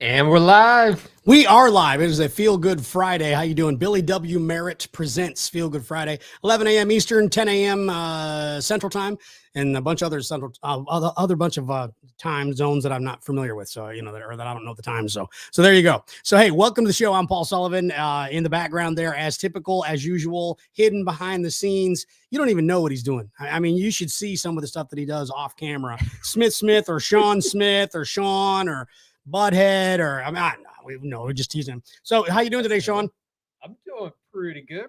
And we're live. We are live. It is a Feel Good Friday. How you doing? Billy W. Merritt presents Feel Good Friday, 11 a.m. Eastern, 10 a.m. Central Time, and a bunch of other other bunch of time zones that I'm not familiar with. So that I don't know the time. So there you go. So hey, welcome to the show. I'm Paul Sullivan. In the background there, as typical, as usual, hidden behind the scenes. You don't even know what he's doing. I mean, you should see some of the stuff that he does off camera. Smith or Sean Smith or Sean or Butthead, or I mean, we're just teasing him. So, how you doing today, Sean? I'm doing pretty good.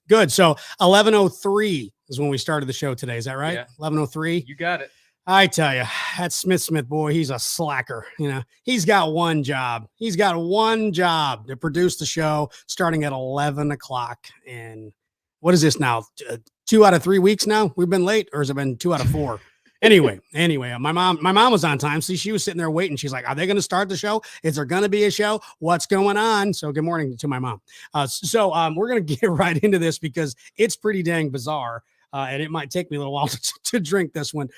Good. So, 11:03 is when we started the show today. Is that right? Yeah. 11:03. You got it. I tell you, that Smith boy, he's a slacker. He's got one job. He's got one job to produce the show starting at 11 o'clock. And what is this now? 2 out of 3 weeks now? We've been late, or has it been 2 out of 4? Anyway, my mom was on time. See, she was sitting there waiting. She's like, are they going to start the show? Is there going to be a show? What's going on? So good morning to my mom. We're going to get right into this because it's pretty dang bizarre. And it might take me a little while to drink this one.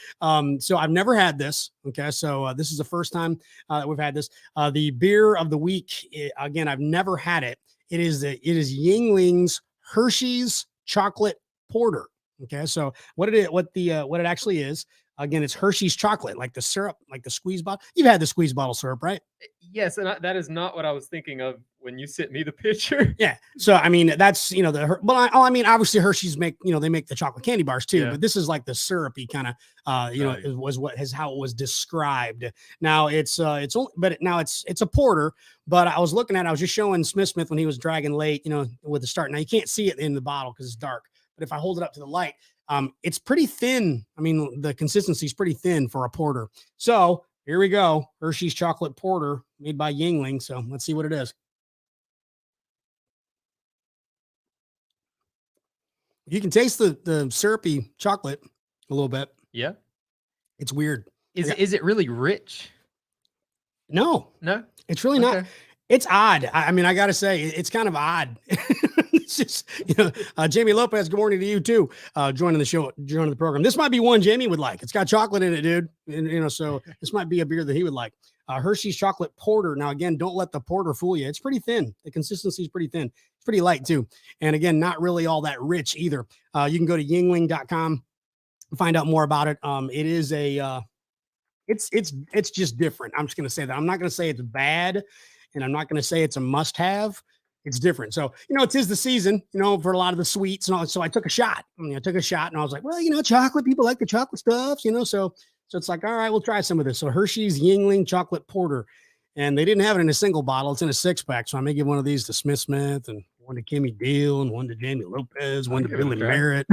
So I've never had this. Okay. So this is the first time that we've had this. The beer of the week. Again, I've never had it. It is Yingling's Hershey's chocolate porter. Okay. So what it actually is. Again, it's Hershey's chocolate, like the syrup, like the squeeze bottle. You've had the squeeze bottle syrup, right? Yes, and that is not what I was thinking of when you sent me the picture. Yeah. So I mean, that's obviously Hershey's make they make the chocolate candy bars too, but this is like the syrupy kind of how it was described. Now it's a porter, but I was looking at I was just showing Smith when he was dragging late, with the start. Now you can't see it in the bottle because it's dark, but if I hold it up to the light. It's pretty thin. I mean, the consistency is pretty thin for a porter. So here we go. Hershey's chocolate porter made by Yingling. So let's see what it is. You can taste the syrupy chocolate a little bit. Yeah. It's weird. Is it really rich? No, it's really not. It's odd. I mean, I got to say, it's kind of odd. It's just, Jamie Lopez, good morning to you too. Joining the program. This might be one Jamie would like. It's got chocolate in it, dude. And, so this might be a beer that he would like. Hershey's chocolate porter. Now, again, don't let the porter fool you. It's pretty thin. The consistency is pretty thin. It's pretty light too. And again, not really all that rich either. You can go to yingling.com and find out more about it. It is it's just different. I'm just going to say that. I'm not going to say it's bad. And I'm not going to say it's a must-have. It's different. So, it is the season, for a lot of the sweets and all. So I took a shot. I took a shot and I was like, well, chocolate, people like the chocolate stuff, so it's like, all right, we'll try some of this. So Hershey's Yingling chocolate porter. And they didn't have it in a single bottle. It's in a 6-pack. So I may give one of these to Smith and one to Kimmy Deal and one to Jamie Lopez, one to Billy Merritt.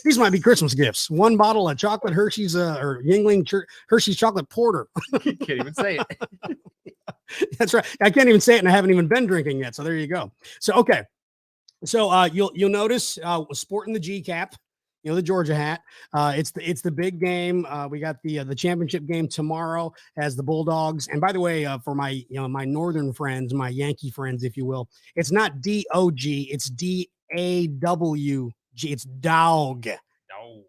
These might be Christmas gifts. One bottle of chocolate Hershey's or Yingling Hershey's chocolate porter. You can't even say it. That's right. I can't even say it, and I haven't even been drinking yet. So there you go. So okay. So you'll notice sporting the G cap, the Georgia hat. It's the big game. We got the championship game tomorrow as the Bulldogs. And by the way, for my my northern friends, my Yankee friends, if you will, it's not DOG, it's DAWG. It's dog.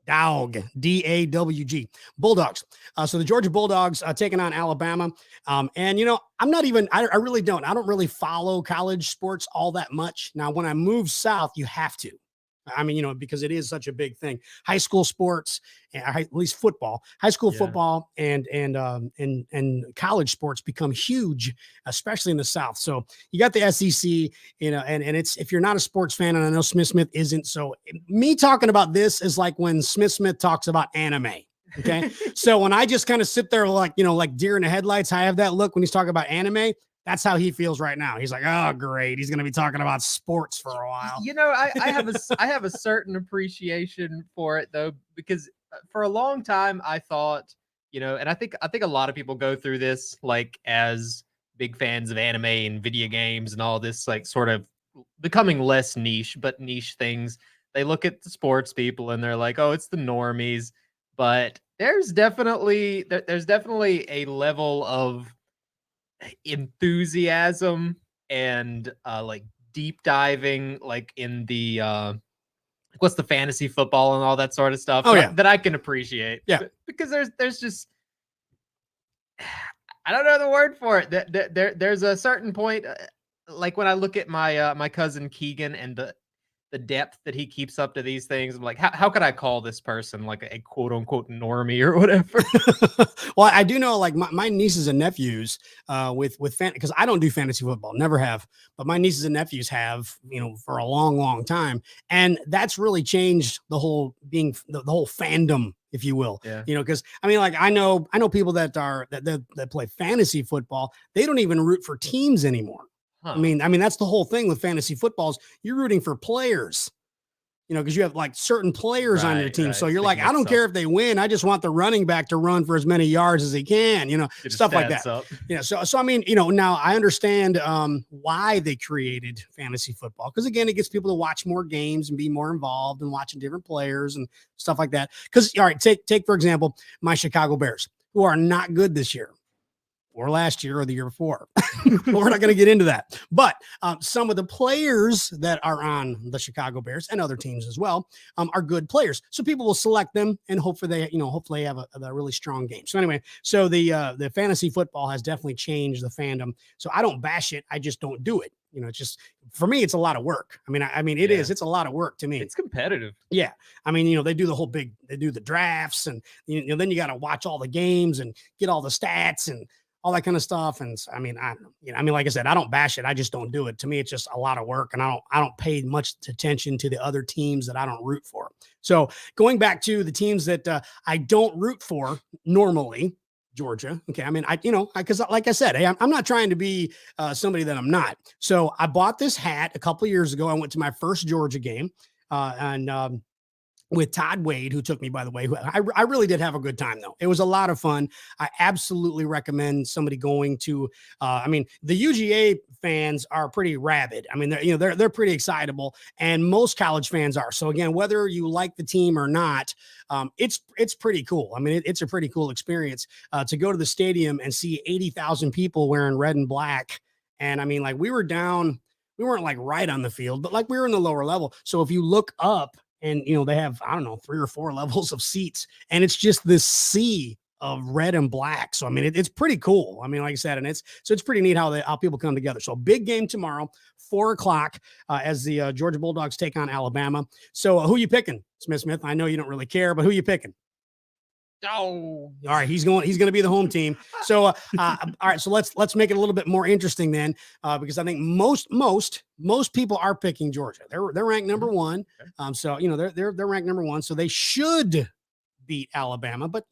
Dog, DAWG, Bulldogs. So the Georgia Bulldogs taking on Alabama. And, I'm not even, I really don't. I don't really follow college sports all that much. Now, when I move south, you have to. I mean, because it is such a big thing. High school sports, at least football, high school football and college sports become huge, especially in the South. So you got the SEC, and it's, if you're not a sports fan, and I know Smith isn't. So me talking about this is like when Smith talks about anime. Okay. So when I just kind of sit there like deer in the headlights, I have that look when he's talking about anime. That's how he feels right now. He's like, oh, great. He's going to be talking about sports for a while. I have a certain appreciation for it, though, because for a long time I thought, and I think a lot of people go through this, like, as big fans of anime and video games and all this, like, sort of becoming less niche, but niche things. They look at the sports people and they're like, oh, it's the normies. But there's definitely a level of enthusiasm and like deep diving, like in the what's the fantasy football and all that sort of stuff. Oh, yeah. That I can appreciate. Yeah, because there's just I don't know the word for it. There's a certain point, like when I look at my my cousin Keegan and the depth that he keeps up to these things. I'm like, how could I call this person like a quote unquote normie or whatever? Well, I do know like my nieces and nephews with fan because I don't do fantasy football, never have, but my nieces and nephews have, for a long, long time. And that's really changed the whole the whole fandom, if you will. Yeah. Because I mean, like I know people that play fantasy football, they don't even root for teams anymore. Huh. I mean, that's the whole thing with fantasy footballs. You're rooting for players, because you have like certain players on your team. Right. So you're like, I don't care if they win. I just want the running back to run for as many yards as he can, stuff like that. So I mean, now I understand why they created fantasy football. Because again, it gets people to watch more games and be more involved and watching different players and stuff like that. Because all right, take for example, my Chicago Bears, who are not good this year. Or last year or the year before. We're not going to get into that. But some of the players that are on the Chicago Bears and other teams as well are good players. So people will select them and hopefully they have a really strong game. So anyway, so the fantasy football has definitely changed the fandom. So I don't bash it. I just don't do it. It's just for me, it's a lot of work. I mean, it is. It's a lot of work to me. It's competitive. Yeah. I mean, they do they do the drafts and, then you got to watch all the games and get all the stats and all that kind of stuff. And I mean, like I said, I don't bash it. I just don't do it. To me, it's just a lot of work. And I don't pay much attention to the other teams that I don't root for. So going back to the teams that I don't root for normally, Georgia. Okay. I mean, because like I said, hey, I'm not trying to be somebody that I'm not. So I bought this hat a couple of years ago. I went to my first Georgia game and with Todd Wade, who took me, by the way. I really did have a good time, though. It was a lot of fun. I absolutely recommend somebody going to, the UGA fans are pretty rabid. I mean, they're pretty excitable, and most college fans are. So again, whether you like the team or not, it's pretty cool. I mean, it's a pretty cool experience to go to the stadium and see 80,000 people wearing red and black. And I mean, like we weren't like right on the field, but like we were in the lower level. So if you look up, and, they have, I don't know, 3 or 4 levels of seats. And it's just this sea of red and black. So, I mean, it's pretty cool. I mean, like I said, and it's pretty neat how people come together. So big game tomorrow, 4:00 as the Georgia Bulldogs take on Alabama. So who you picking, Smith? I know you don't really care, but who you picking? Oh, all right. He's going to be the home team. So, all right. So let's make it a little bit more interesting then, because I think most people are picking Georgia. They're ranked number 1. So they're ranked number 1. So they should beat Alabama, but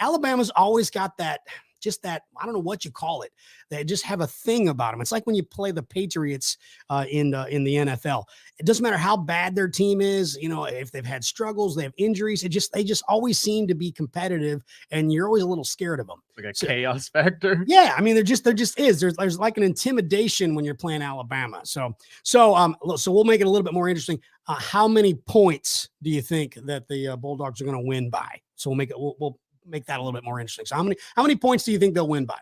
Alabama's always got that. I don't know what you call it. They just have a thing about them. It's like when you play the Patriots in the NFL. It doesn't matter how bad their team is. If they've had struggles, they have injuries. They just always seem to be competitive, and you're always a little scared of them. Like a chaos factor. Yeah, I mean, there just is. There's like an intimidation when you're playing Alabama. So we'll make it a little bit more interesting. How many points do you think that the Bulldogs are going to win by? So we'll make that a little bit more interesting. So how many points do you think they'll win by?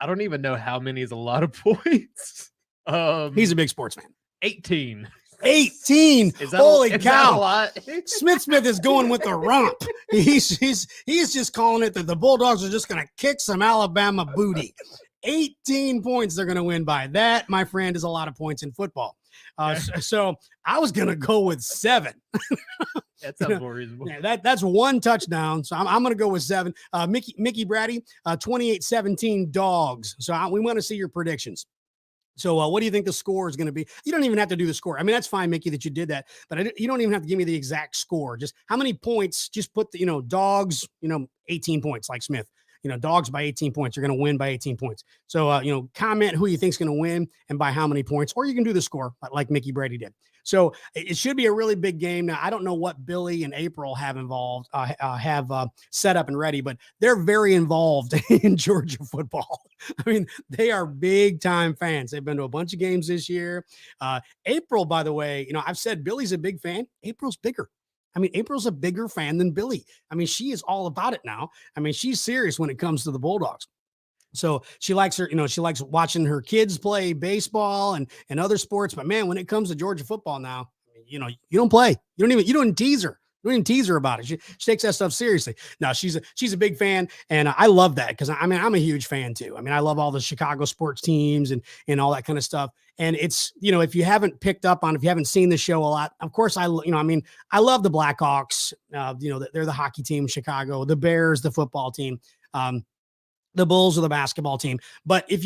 I don't even know how many is a lot of points. He's a big sports fan. 18. 18. Holy cow. A lot? Smith is going with the romp. He's just calling it that the Bulldogs are just going to kick some Alabama booty. 18 points they're going to win by. That, my friend, is a lot of points in football. So I was going to go with 7. That sounds more reasonable. Yeah, that's 1 touchdown. So I'm going to go with 7. Mickey Brady, 28-17 Dogs. So we want to see your predictions. So what do you think the score is going to be? You don't even have to do the score. I mean, that's fine, Mickey, that you did that, but you don't even have to give me the exact score. Just how many points, just put the, Dogs, 18 points like Smith. Dogs by 18 points. You're going to win by 18 points. So, comment who you think is going to win and by how many points, or you can do the score like Mickey Brady did. So it should be a really big game. Now, I don't know what Billy and April have set up and ready, but they're very involved in Georgia football. I mean, they are big time fans. They've been to a bunch of games this year. April, by the way, I've said Billy's a big fan. April's bigger. I mean, April's a bigger fan than Billy. I mean, she is all about it now. I mean, she's serious when it comes to the Bulldogs. So she likes she likes watching her kids play baseball and other sports. But man, when it comes to Georgia football now, you don't play. You don't tease her. Don't even tease her about it. She takes that stuff seriously. No, she's a big fan, and I love that because I mean I'm a huge fan too. I mean I love all the Chicago sports teams and all that kind of stuff. And it's if you haven't picked up on, if you haven't seen the show a lot, of course I mean I love the Blackhawks. They're the hockey team, Chicago, the Bears, the football team. The Bulls are the basketball team. But if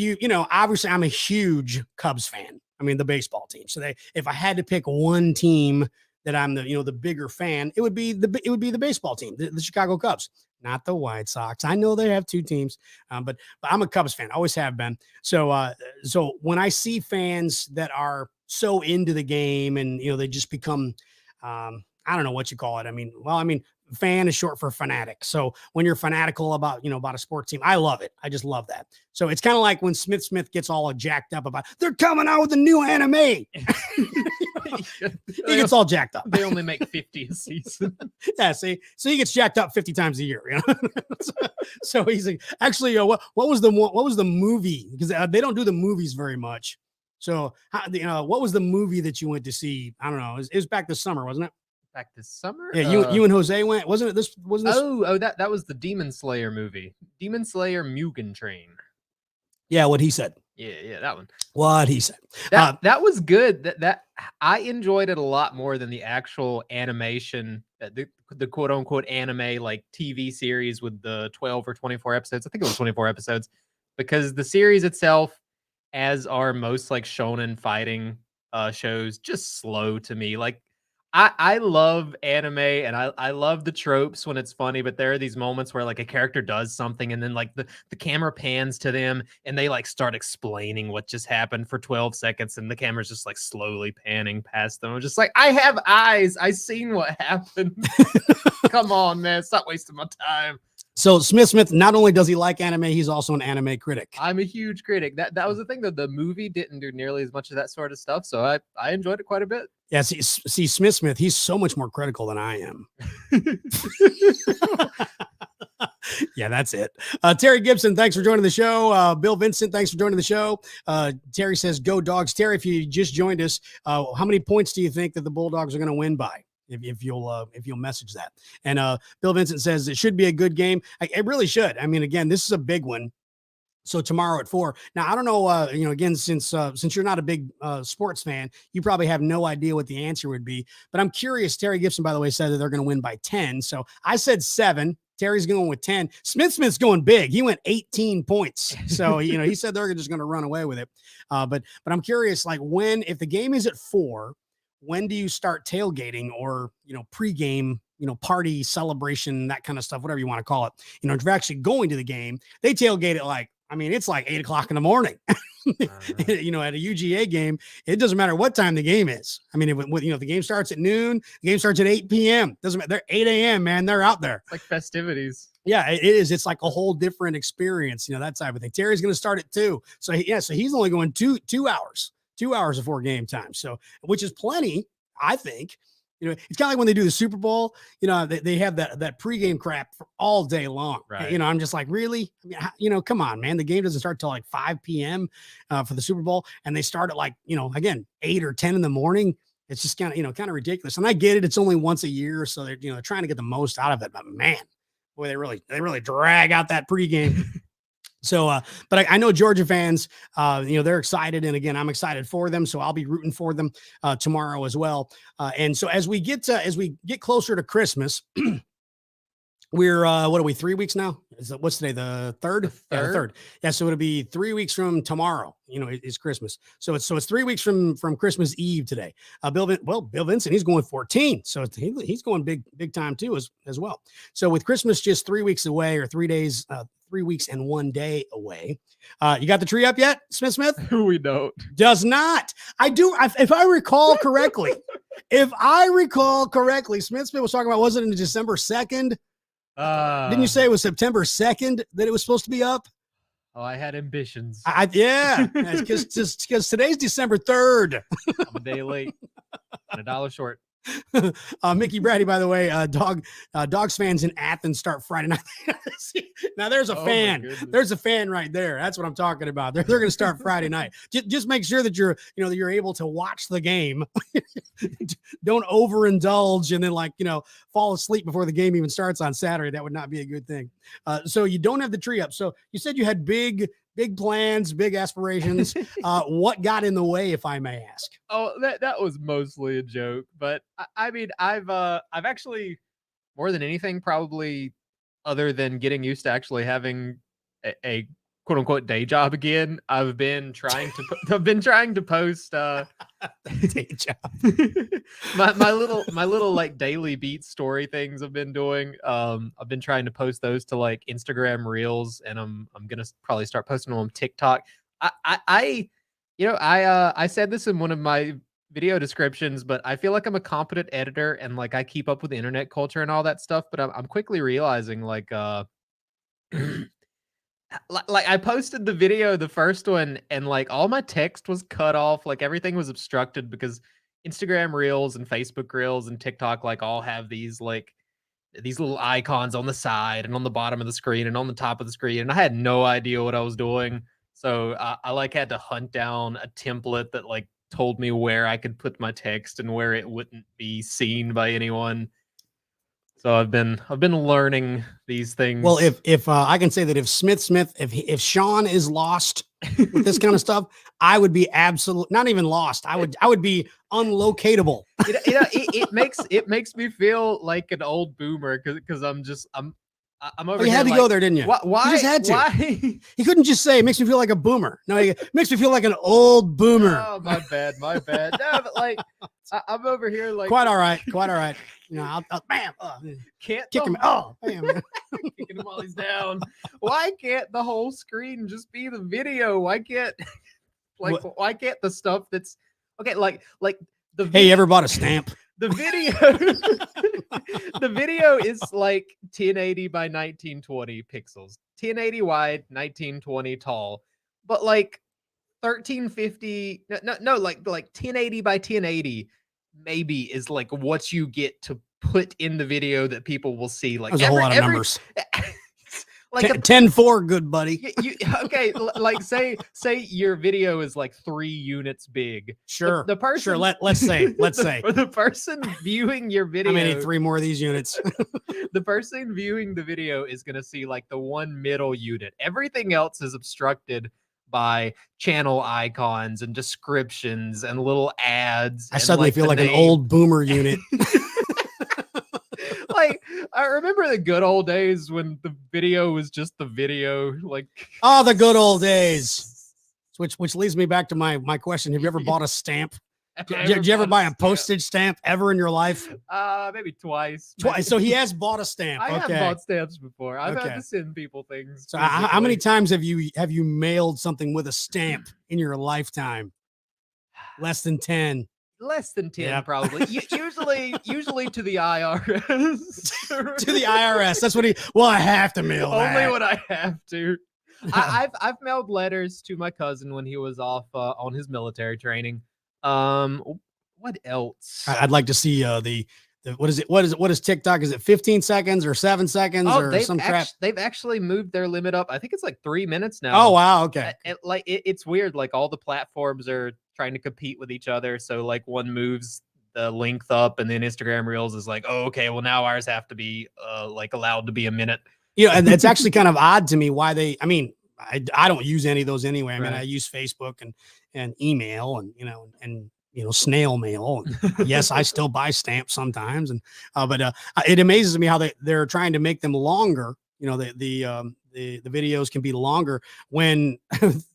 obviously I'm a huge Cubs fan. I mean, the baseball team. So if I had to pick one team that I'm the bigger fan, it would be the baseball team, the Chicago Cubs, not the White Sox. I know they have two teams, but I'm a Cubs fan. Always have been. So when I see fans that are so into the game and they just become, I don't know what you call it. I mean, fan is short for fanatic. So when you're fanatical about a sports team, I love it. I just love that. So it's kind of like when Smith gets all jacked up about they're coming out with a new anime. He gets all jacked up. They only make 50 a season. Yeah, see, so he gets jacked up 50 times a year. So he's like, actually, what was the movie? Because they don't do the movies very much. So what was the movie that you went to see? I don't know. It was back this summer, wasn't it? Back this summer? Yeah, you and Jose went, wasn't it? This wasn't this. Oh, that was the Demon Slayer movie. Demon Slayer Mugen Train. Yeah, what he said. Yeah, that one. What he said. That was good. That I enjoyed it a lot more than the actual animation, the quote unquote anime like TV series with the 12 or 24 episodes. I think it was 24 episodes, because the series itself, as are most like shonen fighting shows, just slow to me. Like I love anime and I love the tropes when it's funny, but there are these moments where like a character does something and then like the camera pans to them and they like start explaining what just happened for 12 seconds and the camera's just like slowly panning past them. I'm just like, I have eyes. I seen what happened. Come on, man. Stop wasting my time. So Smith, not only does he like anime, he's also an anime critic. I'm a huge critic. That was the thing, that the movie didn't do nearly as much of that sort of stuff. So I enjoyed it quite a bit. Yeah, see Smith, he's so much more critical than I am. Yeah, that's it. Terry Gibson, thanks for joining the show. Bill Vincent, thanks for joining the show. Terry says, go Dogs. Terry, if you just joined us, how many points do you think that the Bulldogs are going to win by? If you'll message that. And Bill Vincent says it should be a good game. It really should. I mean, again, this is a big one. So tomorrow at 4. Now, I don't know, again, since you're not a big sports fan, you probably have no idea what the answer would be. But I'm curious. Terry Gibson, by the way, said that they're going to win by 10. So I said 7. Terry's going with 10. Smith's going big. He went 18 points. So, he said they're just going to run away with it. But I'm curious, like if the game is at 4, when do you start tailgating or, pregame, party celebration, that kind of stuff, whatever you want to call it. If you're actually going to the game, they tailgate it it's like 8 o'clock in the morning. At a UGA game, it doesn't matter what time the game is. I mean, if the game starts at noon, the game starts at 8 p.m. Doesn't matter. They're 8 a.m., man. They're out there. It's like festivities. Yeah, it is. It's like a whole different experience, that type of thing. Terry's going to start at 2. So he's only going 2 hours. 2 hours before game time. So, which is plenty, I think. It's kind of like when they do the Super Bowl, they have that pregame crap for all day long. Right. I'm just like, really? I mean, come on, man. The game doesn't start till like 5 p.m. For the Super Bowl. And they start at again, 8 or 10 in the morning. It's just kind of ridiculous. And I get it. It's only once a year. So they're trying to get the most out of it. But man, boy, they really drag out that pregame. So, but I know Georgia fans, they're excited. And again, I'm excited for them. So I'll be rooting for them tomorrow as well. And so as we get closer to Christmas, we're, what are we, 3 weeks now? What's today? The 3rd? Yeah, the 3rd. Yeah. So it'll be 3 weeks from tomorrow, it's Christmas. So it's 3 weeks from Christmas Eve today. Bill Vincent, he's going 14. So he's going big time too, as well. So with Christmas just 3 weeks away, or 3 days, 3 weeks and 1 day away. You got the tree up yet, Smith? We don't. Does not. I do. If I recall correctly, Smith was talking about, was it in December 2nd? Didn't you say it was September 2nd that it was supposed to be up? Oh, I had ambitions. Because today's December 3rd. I'm a day late and $1 short. Mickey Brady, by the way, Dogs fans in Athens start Friday night. Now there's a fan. There's a fan right there. That's what I'm talking about. They're going to start Friday night. Just make sure that you're able to watch the game. Don't overindulge and then fall asleep before the game even starts on Saturday. That would not be a good thing. So you don't have the tree up. So you said you had big plans, big aspirations. What got in the way, if I may ask? Oh, that was mostly a joke, but I mean, I've actually, more than anything, probably other than getting used to actually having a quote unquote day job again, I've been trying to post day job. my little like daily beat story things I've been doing. I've been trying to post those to like Instagram Reels, and I'm gonna probably start posting them on TikTok. I said this in one of my video descriptions, but I feel like I'm a competent editor and like I keep up with the internet culture and all that stuff. But I'm quickly realizing like like I posted the video, the first one, and like all my text was cut off, like everything was obstructed because Instagram Reels and Facebook Reels and TikTok like all have these little icons on the side and on the bottom of the screen and on the top of the screen, and I had no idea what I was doing. So I like had to hunt down a template that like told me where I could put my text and where it wouldn't be seen by anyone. So I've been learning these things. Well, if I can say that if if Sean is lost with this kind of stuff, I would be not even lost. I would be unlocatable. It makes me feel like an old boomer because I'm over. You had to go there, didn't you? Why? You just had to. Why? He couldn't just say it makes me feel like a boomer. No, it makes me feel like an old boomer. Oh, my bad. No, but like I'm over here like quite all right. You know, I'll bam. Can't kick him. Oh, bam. Kicking him while he's down. Why can't the whole screen just be the video? Why can't why can't the stuff that's okay? Like the hey, you ever bought a stamp? The video is like 1080 by 1920 pixels, 1080 wide, 1920 tall, but like 1350, like 1080 by 1080 maybe is like what you get to put in the video that people will see. Like there's a whole lot of numbers. Like 10-4, good buddy. Okay, like say your video is like 3 units big. Sure. The person. Sure. Let's say. For the person viewing your video. How many 3 more of these units? The person viewing the video is gonna see like the one middle unit. Everything else is obstructed by channel icons and descriptions and little ads. I suddenly feel like an old boomer unit. Like I remember the good old days when the video was just the video. Like the good old days. Which leads me back to my question. Have you ever bought a stamp? Did you ever buy a postage stamp ever in your life? Maybe twice. So he has bought a stamp. I have bought stamps before. I've had to send people things. So how many times have you mailed something with a stamp in your lifetime? Less than 10. Less than 10, yep. Probably. usually to the IRS. To the IRS. That's what I have to mail only that. when I have to. I've mailed letters to my cousin when he was off on his military training. What else? I'd like to see the what is TikTok? Is it 15 seconds or 7 seconds or some crap? They've actually moved their limit up. I think it's like 3 minutes now. Oh wow, okay. It's weird. Like all the platforms are trying to compete with each other. So like one moves the length up, and then Instagram Reels is like, oh, okay, well now ours have to be like allowed to be a minute. You know, and it's actually kind of odd to me why they. I mean, I don't use any of those anyway. I mean, I use Facebook and email and snail mail. And yes, I still buy stamps sometimes, but it amazes me how they're trying to make them longer. You know, the videos can be longer when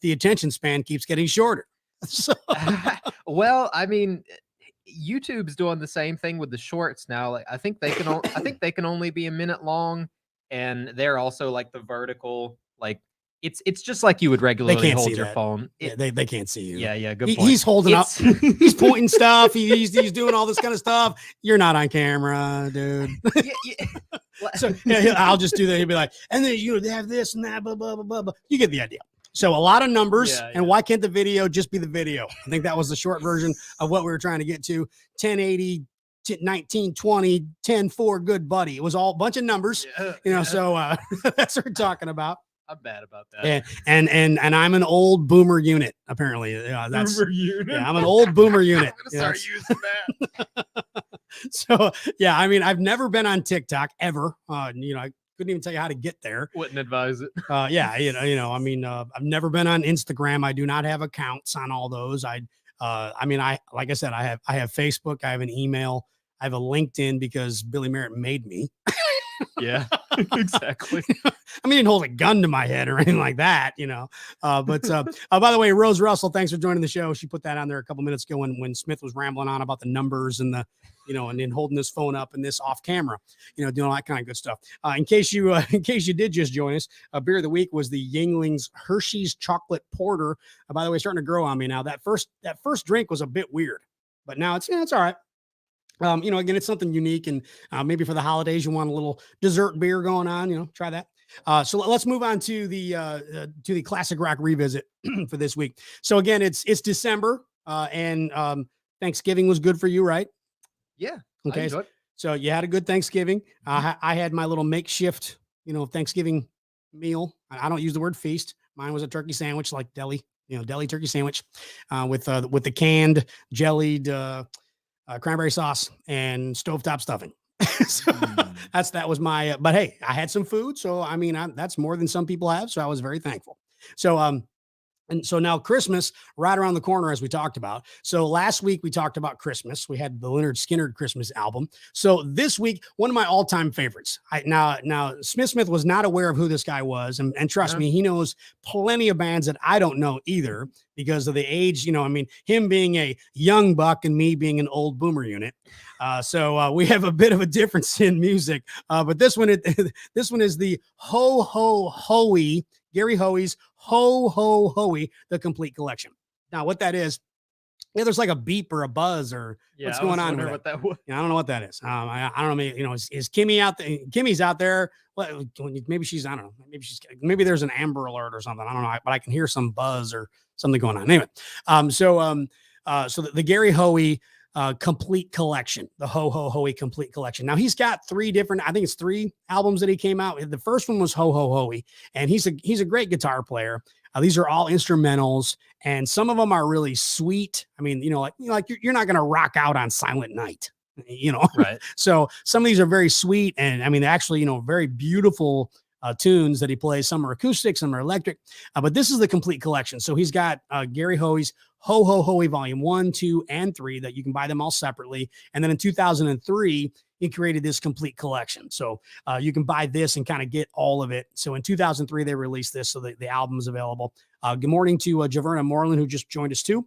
the attention span keeps getting shorter. So. Well, I mean, YouTube's doing the same thing with the shorts now. Like I think they can only be a minute long, and they're also like the vertical, like it's just like you would regularly hold your phone. They can't see you. Yeah, good point. He's holding up, he's pointing stuff, he's doing all this kind of stuff. You're not on camera, dude. So I'll just do that. He'll be like, and then they have this and that, blah blah blah blah blah. You get the idea. So a lot of numbers, and why can't the video just be the video? I think that was the short version of what we were trying to get to. 1080 19, 20, 10, 4, good buddy. It was all a bunch of numbers, so that's what we're talking about. I'm bad about that. And I'm an old boomer unit, apparently. That's boomer unit. Yeah, I'm an old boomer unit. I'm gonna start using that. So yeah, I mean, I've never been on TikTok ever. I couldn't even tell you how to get there. Wouldn't advise it. Yeah, I mean, I've never been on Instagram. I do not have accounts on all those. like I said, I have Facebook, I have an email, I have a LinkedIn because Billy Merritt made me. Yeah, exactly. I mean, he didn't hold a gun to my head or anything like that, But by the way, Rose Russell, thanks for joining the show. She put that on there a couple minutes ago when Smith was rambling on about the numbers and and then holding this phone up and this off camera, doing all that kind of good stuff. In case you did just join us, beer of the week was the Yingling's Hershey's chocolate porter. By the way, starting to grow on me now. That first drink was a bit weird, but now it's all right. Again, it's something unique, and maybe for the holidays, you want a little dessert beer going on, try that. So let's move on to the classic rock revisit for this week. So again, it's December, and Thanksgiving was good for you, right? Yeah. Okay. So you had a good Thanksgiving. I had my little makeshift, Thanksgiving meal. I don't use the word feast. Mine was a turkey sandwich, like deli turkey sandwich, with the canned jellied, cranberry sauce and stovetop stuffing. So that was my, but hey, I had some food. So, I mean, that's more than some people have. So I was very thankful. So, and so now Christmas right around the corner, as we talked about. So last week we talked about Christmas. We had the Leonard Skinner Christmas album. So this week, one of my all-time favorites. Now Smith was not aware of who this guy was, and trust me, he knows plenty of bands that I don't know either because of the age. Him being a young buck and me being an old boomer unit. So we have a bit of a difference in music. But this one is the Ho Ho Hoey. Gary Hoey's Ho Ho Hoey, the complete collection. Now, what that is, there's like a beep or a buzz or what's going on with what that was. I don't know what that is. I don't know. Maybe, is Kimmy out there? Kimmy's out there. Well, maybe she's, I don't know. Maybe there's an Amber Alert or something. I don't know. But I can hear some buzz or something going on. Anyway, so the Gary Hoey complete collection, the Ho Ho Hoey complete collection. Now he's got three albums that he came out with. The first one was Ho Ho Hoey, and he's a great guitar player. These are all instrumentals, and some of them are really sweet. I mean, like you're not going to rock out on Silent Night, right? So some of these are very sweet, and I mean, actually, very beautiful tunes that he plays. Some are acoustic, some are electric, but this is the complete collection. So he's got Gary Hoey's Ho Ho Hoey Volume 1, 2, and 3 that you can buy them all separately. And then in 2003, he created this complete collection. So you can buy this and kind of get all of it. So in 2003, they released this, so the album is available. Good morning to Javerna Moreland, who just joined us too.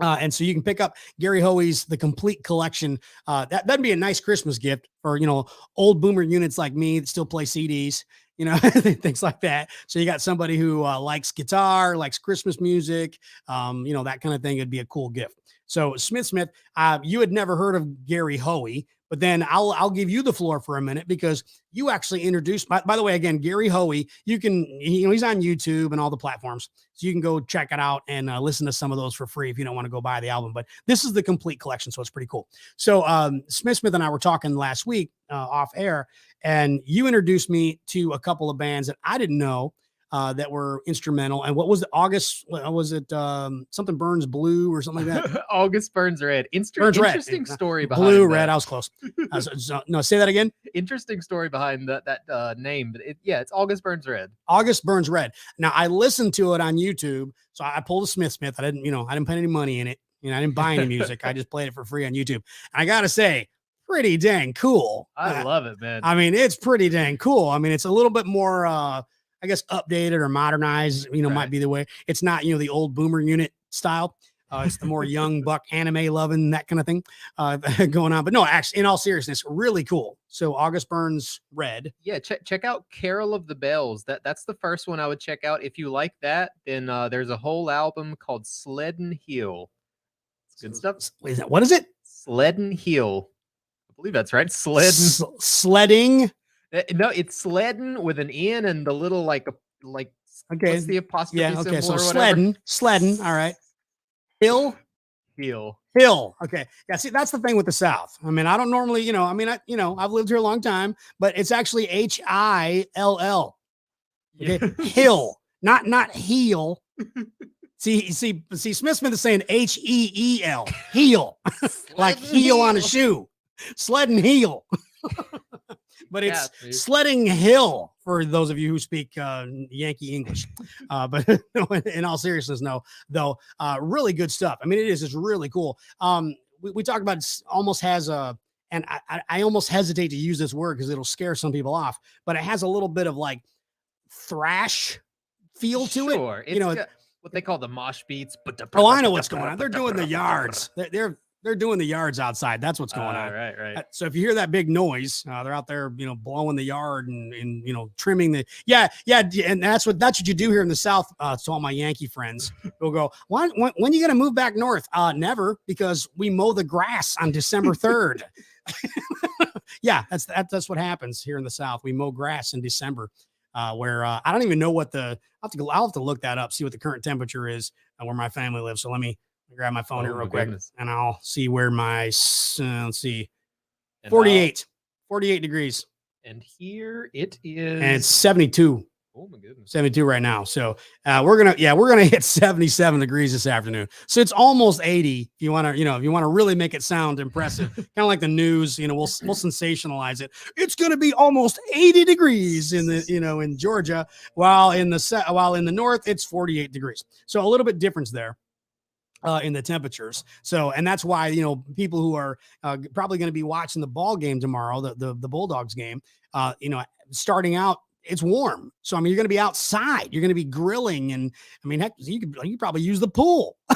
And so you can pick up Gary Hoey's The Complete Collection. That'd be a nice Christmas gift for, old boomer units like me that still play CDs, things like that. So you got somebody who likes guitar, likes Christmas music, that kind of thing. It'd be a cool gift. So Smith, you had never heard of Gary Hoey, but then I'll give you the floor for a minute because you actually introduced, by the way, again, Gary Hoey, he's on YouTube and all the platforms. So you can go check it out and listen to some of those for free if you don't want to go buy the album, but this is the complete collection. So it's pretty cool. So Smith and I were talking last week off air, and you introduced me to a couple of bands that I didn't know that were instrumental. And what was it? Was it something Burns Blue or something like that? August Burns Red. Interesting story behind Blue that. Red. I was close. No, say that again. Interesting story behind that name. But it's August Burns Red. August Burns Red. Now I listened to it on YouTube. So I pulled a Smith. I didn't put any money in it. I didn't buy any music. I just played it for free on YouTube. And I got to say, pretty dang cool. I love it, man. I mean, it's pretty dang cool. I mean, it's a little bit more, I guess, updated or modernized, right. Might be the way. It's not, the old boomer unit style. It's the more young buck anime loving, that kind of thing going on. But no, actually, in all seriousness, really cool. So August Burns Red. Yeah, check out Carol of the Bells. That's the first one I would check out. If you like that, then there's a whole album called Sleddin' Hill. It's good stuff. What is it? Sleddin' Hill. I believe that's right. Sledding. No, it's sledding with an N and the little like okay. What's the apostrophe? Yeah. Okay. So sledding. All right. Hill. Hill. Hill. Okay. Yeah. See, that's the thing with the South. I mean, I don't normally, I've lived here a long time, but it's actually Hill. Okay. Yes. Hill, not heel. See, Smith is saying Heel, heel, like heel on a shoe, sledding heel. But it's sledding hill for those of you who speak Yankee English. But in all seriousness, no, though, really good stuff. I mean, it's really cool. We talk about almost has a, and I almost hesitate to use this word because it'll scare some people off, but it has a little bit of like thrash feel to it. It's what they call the mosh beats. Oh, I know what's going on. They're doing the yards. They're doing the yards outside. That's what's going on. Right. So if you hear that big noise, they're out there, blowing the yard and trimming the. Yeah. And that's what you do here in the South. To all my Yankee friends, we'll go, when are you going to move back north? Never, because we mow the grass on December 3rd. Yeah, that's what happens here in the South. We mow grass in December. Where I don't even know what I'll have to look that up, see what the current temperature is where my family lives. So let me grab my phone here real quick, and I'll see where my let's see, 48 degrees. And here it is, and it's 72. Oh my goodness, 72 right now. So we're gonna hit 77 degrees this afternoon. So it's almost 80. If you want to really make it sound impressive, kind of like the news, we'll sensationalize it. It's gonna be almost 80 degrees in in Georgia, while in the north it's 48 degrees. So a little bit difference there. In the temperatures. So, and that's why, people who are probably going to be watching the ball game tomorrow, the Bulldogs game, starting out, it's warm. So, I mean, you're going to be outside, you're going to be grilling. And I mean, heck, you could probably use the pool. I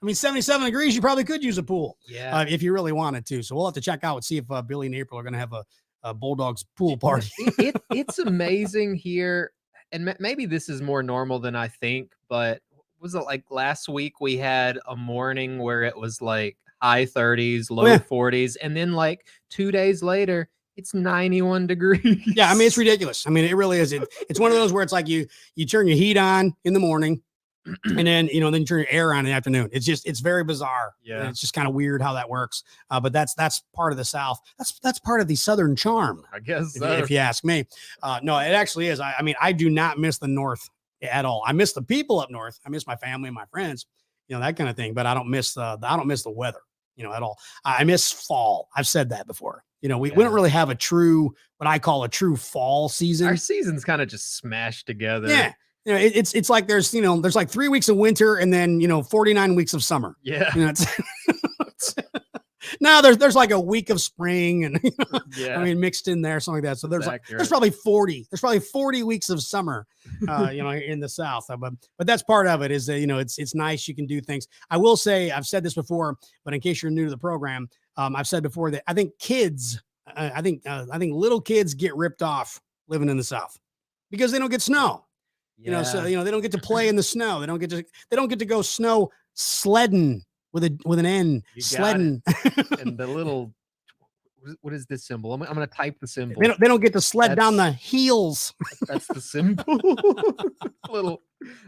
mean, 77 degrees, you probably could use a pool if you really wanted to. So we'll have to check out and see if Billy and April are going to have a Bulldogs pool party. It's amazing here. And maybe this is more normal than I think, but was it like last week we had a morning where it was like high 30s, low 40s, and then like 2 days later it's 91 degrees. Yeah, I mean, it's ridiculous. I mean, it really is. It's one of those where it's like you turn your heat on in the morning and then then you turn your air on in the afternoon. It's very bizarre. Yeah, and it's just kind of weird how that works. But that's part of the South. That's part of the Southern charm, I guess, if you ask me. No, it actually is. I mean, I do not miss the North at all. I miss the people up north. I miss my family and my friends, that kind of thing. But I don't miss the weather, at all. I miss fall. I've said that before. We don't really have what I call a true fall season. Our season's kind of just smashed together. Yeah. It's like there's like 3 weeks of winter and then 49 weeks of summer. Yeah. No, there's like a week of spring and I mean mixed in there, something like that. So there's probably 40 weeks of summer, in the South. But that's part of it is that, it's nice. You can do things. I will say, I've said this before, but in case you're new to the program, I've said before that I think I think little kids get ripped off living in the South because they don't get snow. So they don't get to play in the snow. They don't get to go snow sledding with an N. Sledding. And the little, what is this symbol? I'm going to type the symbol. They don't get to sled down the heels. That's the symbol.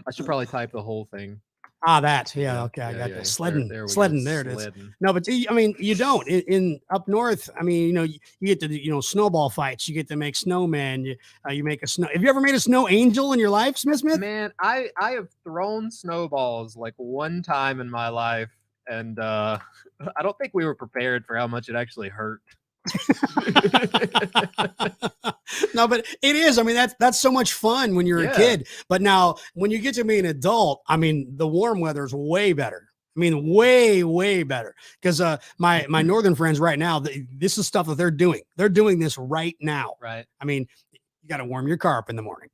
I should probably type the whole thing. That. Yeah. Okay. I got that. Sledding. Sledding. There it is. No, but I mean, you don't in up north. I mean, you get to, snowball fights. You get to make snowmen. You make a snow. Have you ever made a snow angel in your life, Smith? Man, I have thrown snowballs like one time in my life. And I don't think we were prepared for how much it actually hurt. No, but it is. I mean, that's so much fun when you're a kid. But now when you get to be an adult, I mean, the warm weather is way better. I mean, way, way better. Because my northern friends right now, this is stuff that they're doing. They're doing this right now. Right. I mean, you got to warm your car up in the morning.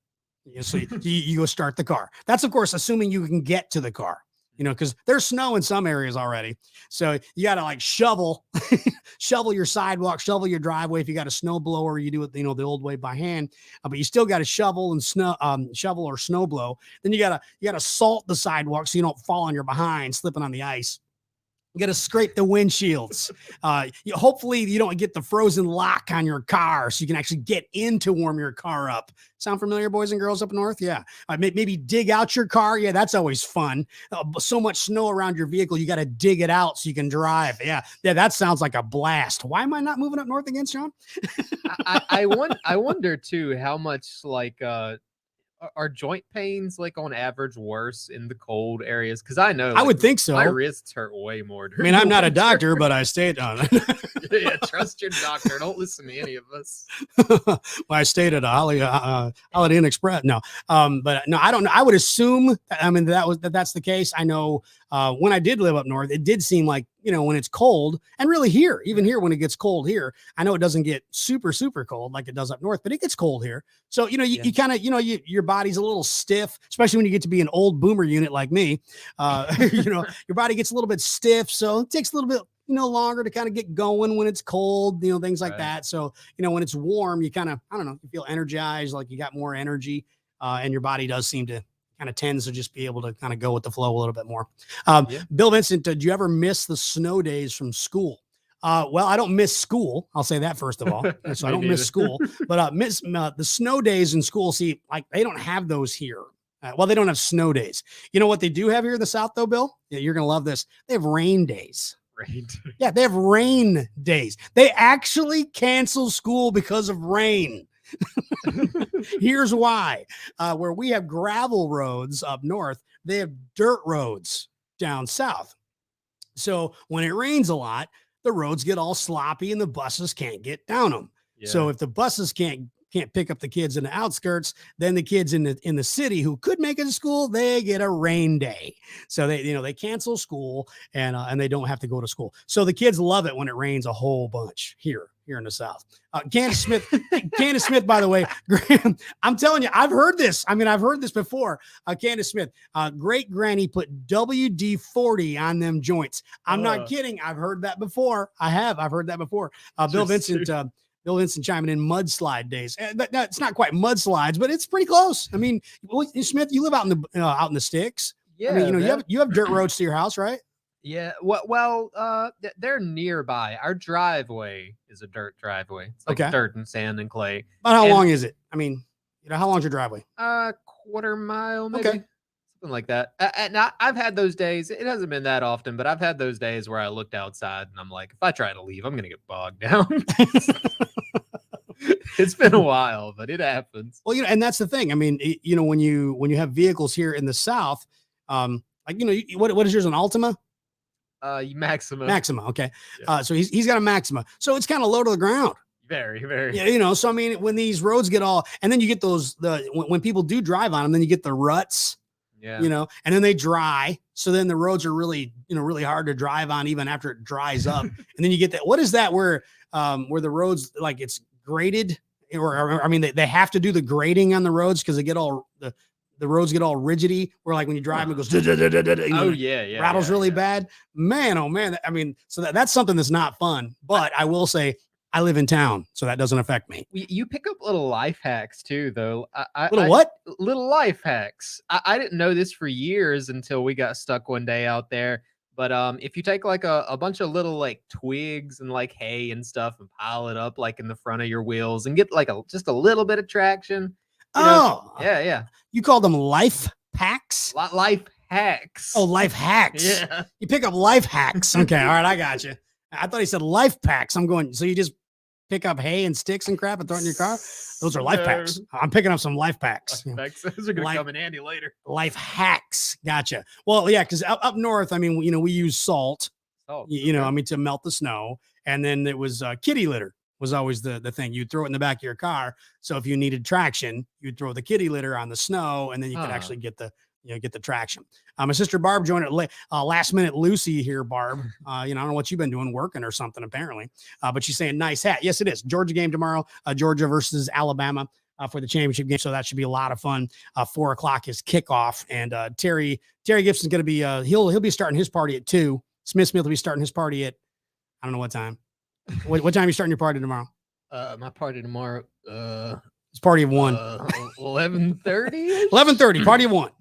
So you go start the car. That's, of course, assuming you can get to the car. Because there's snow in some areas already. So you got to like shovel your sidewalk, shovel your driveway. If you got a snow blower, you do it, the old way by hand, but you still got to shovel or snow blow. Then you got to salt the sidewalk so you don't fall on your behind, slipping on the ice. You got to scrape the windshields. Hopefully you don't get the frozen lock on your car so you can actually get in to warm your car up. Sound familiar, boys and girls up north? Yeah. Maybe dig out your car. Yeah, that's always fun. So much snow around your vehicle, you got to dig it out so you can drive. Yeah, that sounds like a blast. Why am I not moving up north again, Sean? I wonder too how much like are joint pains like on average worse in the cold areas? Because I know I would think so. My wrists hurt way more. I mean, I'm not a doctor, but I stayed on. Yeah, trust your doctor. Don't listen to any of us. Well, I stayed at a Holiday Inn Express. No, but no, I don't know. I would assume. I mean, that's the case. I know when I did live up north, it did seem like, when it's cold, and really even here when it gets cold here, I know it doesn't get super cold like it does up north, but it gets cold here. So you kind of your body's a little stiff, especially when you get to be an old boomer unit like me. Your body gets a little bit stiff, so it takes a little bit longer to kind of get going when it's cold, things like that. So, when it's warm, you kind of, I don't know, you feel energized, like you got more energy, and your body does seem to kind of tends to just be able to kind of go with the flow a little bit more. Bill Vincent, did you ever miss the snow days from school? Well, I don't miss school. I'll say that first of all. So I don't miss school, but miss the snow days in school. See, like they don't have those here. Well, they don't have snow days. You know what they do have here in the South though, Bill? Yeah, you're going to love this. They have rain days. Yeah, they have rain days. They actually cancel school because of rain. Here's why. Where we have gravel roads up north, they have dirt roads down south. So when it rains a lot, the roads get all sloppy and the buses can't get down them. Yeah. So if the buses can't pick up the kids in the outskirts, then the kids in the city who could make it to school, they get a rain day. So they cancel school and they don't have to go to school. So the kids love it when it rains a whole bunch here in the South. Candace Smith, by the way, Graham, I'm telling you, I've heard this. I mean, I've heard this before. Candace Smith, great granny put WD-40 on them joints. I'm not kidding. I've heard that before. I've heard that before. Bill Vincent chiming in mudslide days. It's not quite mudslides, but it's pretty close. I mean, Smith, you live out in the sticks. Yeah. I mean, you have dirt roads to your house, right? Yeah. Well, they're nearby. Our driveway is a dirt driveway. It's like dirt and sand and clay. But how long is it? I mean, how long's your driveway? Quarter mile, maybe. Okay. Something like that. And I've had those days. It hasn't been that often, but I've had those days where I looked outside and I'm like, if I try to leave, I'm going to get bogged down. It's been a while, but it happens. Well, and that's the thing. I mean, when you have vehicles here in the South, what is yours, an Altima? Maxima. Okay. Yeah. So he's got a Maxima. So it's kind of low to the ground. Very, very. Yeah. So I mean, when these roads get and then you get when people do drive on them, then you get the ruts. Yeah. And then they dry. So then the roads are really, really hard to drive on even after it dries up. And then you get that. What is that where the roads, like it's graded or I mean, they have to do the grading on the roads because they get all the roads get all rigidy where like when you drive, it goes, rattles really bad, man. Oh man. I mean, so that's something that's not fun, but I will say I live in town, so that doesn't affect me. You pick up little life hacks too, though. Little life hacks. I didn't know this for years until we got stuck one day out there. But if you take like a bunch of little like twigs and like hay and stuff and pile it up like in the front of your wheels and get like just a little bit of traction. Yeah. You call them life packs? Life hacks. Oh, life hacks. Yeah. You pick up life hacks. Okay. All right. I got you. I thought he said life packs. I'm going, so you just pick up hay and sticks and crap and throw it in your car? Those are life packs. I'm picking up some life packs. Those are going to come in handy later. Life hacks. Gotcha. Well, yeah, because up north, I mean, we use salt, I mean, to melt the snow. And then it was kitty litter was always the thing. You'd throw it in the back of your car. So if you needed traction, you'd throw the kitty litter on the snow and then you could actually get the traction. My sister Barb joined it last minute. Lucy here, Barb. I don't know what you've been doing, working or something apparently. But she's saying nice hat. Yes, it is. Georgia game tomorrow. Georgia versus Alabama for the championship game. So that should be a lot of fun. 4:00 is kickoff, and Terry Gibson's going to be he'll be starting his party at 2:00. Smith will be starting his party at I don't know what time. What time are you starting your party tomorrow? My party tomorrow. It's party of 1. 11:30. 11:30. Party of 1.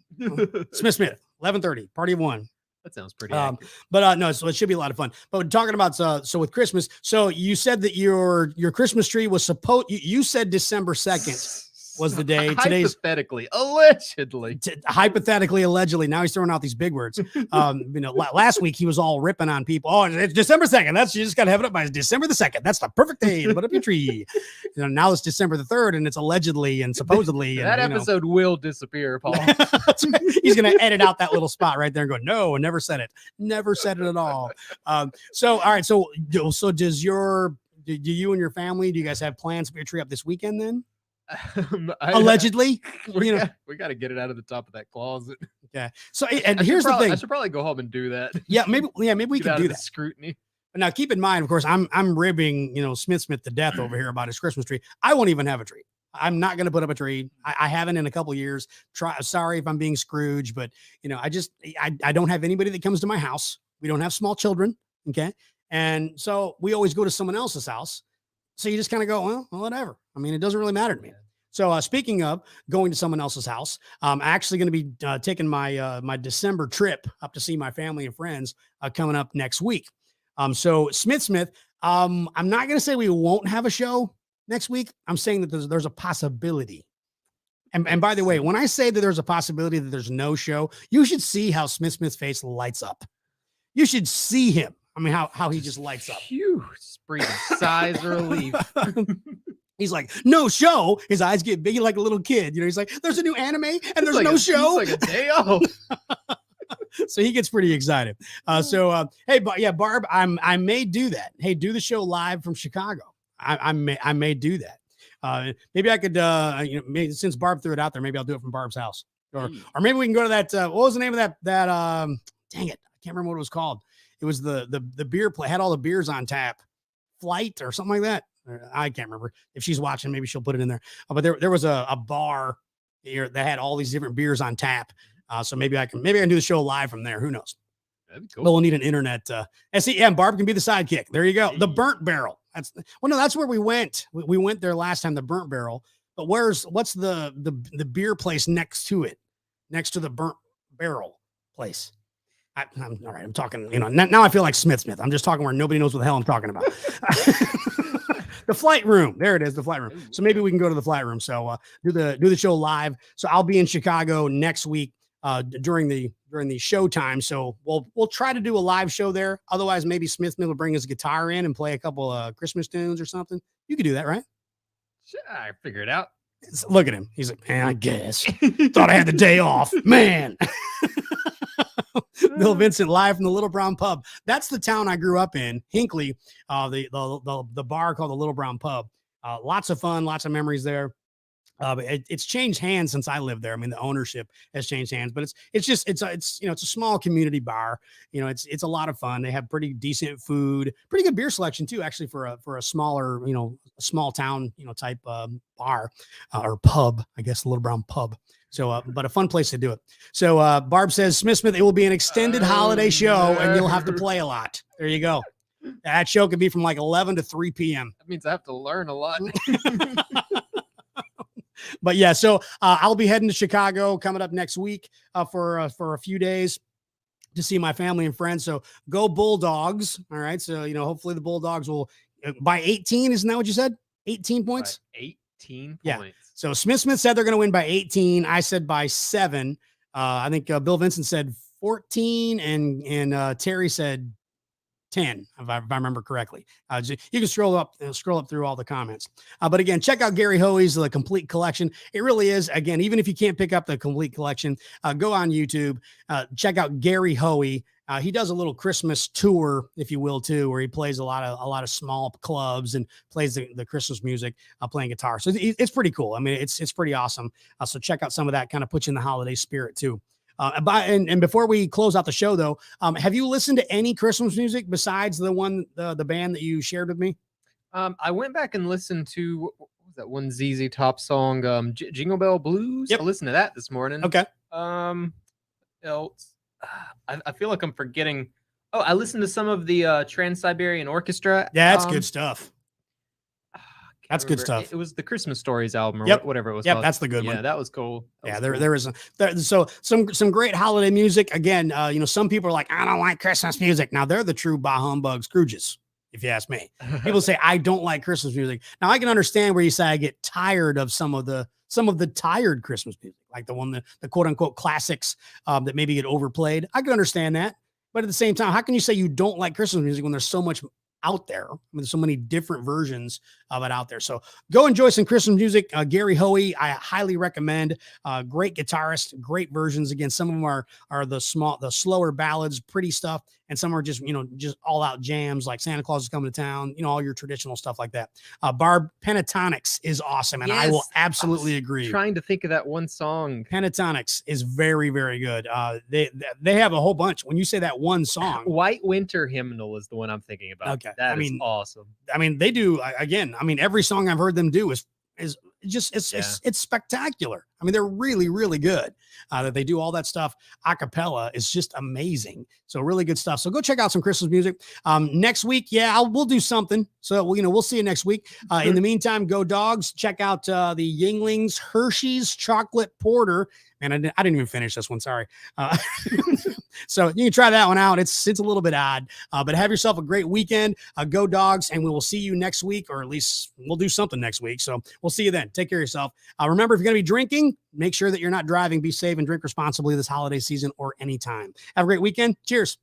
Smith. 11:30. Party of 1. That sounds pretty accurate. But no, so it should be a lot of fun. But talking about so with Christmas, so you said that your Christmas tree was supposed. You said December 2nd was the day. Today's hypothetically, allegedly, hypothetically, allegedly. Now he's throwing out these big words. Last week he was all ripping on people. Oh, it's December 2nd. That's, you just got to have it up by December the 2nd. That's the perfect day to put up your tree. Now it's December the 3rd, and it's allegedly and supposedly. That episode will disappear, Paul. He's going to edit out that little spot right there and go, no, never said it. Never said it at all. So, all right. So do you and your family, do you guys have plans to put your tree up this weekend then? Allegedly, we got to get it out of the top of that closet. Okay. So, and here's the thing. I should probably go home and do that. Yeah, maybe we can do that. Scrutiny. But now keep in mind, of course, I'm ribbing, Smith to death over here about his Christmas tree. I won't even have a tree. I'm not going to put up a tree. I haven't in a couple of years. Sorry if I'm being Scrooge, but I don't have anybody that comes to my house. We don't have small children. Okay. And so we always go to someone else's house. So you just kind of go, well, whatever. I mean, it doesn't really matter to me. So speaking of going to someone else's house, I'm actually going to be taking my December trip up to see my family and friends coming up next week. So Smith, I'm not going to say we won't have a show next week. I'm saying that there's a possibility. And by the way, when I say that there's a possibility that there's no show, you should see how Smith's face lights up. You should see him. I mean, how he just lights up. Huge, breathing sighs of relief. He's like, no show. His eyes get big like a little kid. He's like, there's a new anime and there's no show. It's like a day off. So he gets pretty excited. Hey, but yeah, Barb, I may do that. Hey, do the show live from Chicago. I may do that. Maybe I could, maybe since Barb threw it out there, maybe I'll do it from Barb's house, or maybe we can go to that. What was the name of that? Dang it, I can't remember what it was called. It was the beer play, had all the beers on tap, Flight or something like that. I can't remember. If she's watching, maybe she'll put it in there. But there was a bar here that had all these different beers on tap. So maybe I can do the show live from there. Who knows? That'd be cool. But we'll need an internet. And Barb can be the sidekick. There you go. The Burnt Barrel. That's where we went. We went there last time, the Burnt Barrel. But what's the beer place next to it? Next to the Burnt Barrel place. I'm all right. I'm talking, now I feel like Smith. I'm just talking where nobody knows what the hell I'm talking about. The Flight Room. There it is, the Flight Room. So maybe we can go to the Flight Room. So do the show live. So I'll be in Chicago next week during the show time. So we'll try to do a live show there. Otherwise, maybe Smith will bring his guitar in and play a couple of Christmas tunes or something. You could do that, right? Sure, I figure it out. Look at him. He's like, man, I guess. Thought I had the day off. Man. Bill Vincent live from the Little Brown Pub. That's the town I grew up in, Hinckley. The bar called the Little Brown Pub. Lots of fun, lots of memories there. But it's changed hands since I lived there. I mean, the ownership has changed hands, but it's a small community bar. It's a lot of fun. They have pretty decent food, pretty good beer selection too, actually for a smaller, small town, type bar or pub, I guess, the Little Brown Pub. So, but a fun place to do it. So, Barb says, Smith, it will be an extended holiday show and you'll have to play a lot. There you go. That show could be from like 11 to 3 p.m. That means I have to learn a lot. But yeah, so I'll be heading to Chicago coming up next week for a few days to see my family and friends. So go Bulldogs. All right. So, hopefully the Bulldogs will by 18. Isn't that what you said? 18 points? By 18 yeah. points. So Smith said they're going to win by 18. I said by 7. I think Bill Vincent said 14 and Terry said 10, if I remember correctly. You can scroll up through all the comments. But again, check out Gary Hoey's The Complete Collection. It really is. Again, even if you can't pick up the Complete Collection, go on YouTube, check out Gary Hoey. He does a little Christmas tour, if you will, too, where he plays a lot of small clubs and plays the Christmas music, playing guitar. So it's pretty cool. I mean, it's pretty awesome. So check out some of that, kind of puts you in the holiday spirit too. And before we close out the show, though, have you listened to any Christmas music besides the band that you shared with me? I went back and listened to what was that one ZZ Top song, Jingle Bell Blues. Yep. I listened to that this morning. Okay. Else, I feel like I'm forgetting. Oh, I listened to some of the Trans-Siberian Orchestra. Yeah, that's good stuff. That's good stuff. It was the Christmas Stories album or Yep. whatever it was Yep, called. that's the good one. Yeah, that was cool. Yeah, there is so some great holiday music. Again, some people are like, I don't like Christmas music. Now they're the true bah humbug Scrooges, if you ask me. People say I don't like Christmas music. Now I can understand where you say I get tired of some of the tired Christmas music, like the quote unquote classics that maybe get overplayed. I can understand that, but at the same time, how can you say you don't like Christmas music when there's so much out there? I mean, there's so many different versions of it out there. So go enjoy some Christmas music. Gary Hoey, I highly recommend. Great guitarist, great versions. Again, some of them are the slower ballads, pretty stuff, and some are just just all out jams like Santa Claus is Coming to Town. All your traditional stuff like that. Barb, Pentatonics is awesome, and I will absolutely agree. Trying to think of that one song. Pentatonics is very, very good. They have a whole bunch. When you say that one song, White Winter Hymnal is the one I'm thinking about. Okay, that is awesome. I mean, they do again. I mean, every song I've heard them do is just it's spectacular. I mean, they're really, really good. That they do all that stuff a cappella is just amazing. So really good stuff. So go check out some Christmas music. Next week, we'll do something. So we'll see you next week. In the meantime, go Dogs. Check out the Yingling's Hershey's Chocolate Porter. And I didn't even finish this one. Sorry. So you can try that one out. It's a little bit odd, but have yourself a great weekend. Go Dogs, and we will see you next week, or at least we'll do something next week. So we'll see you then. Take care of yourself. Remember, if you're going to be drinking, make sure that you're not driving. Be safe and drink responsibly this holiday season or anytime. Have a great weekend. Cheers.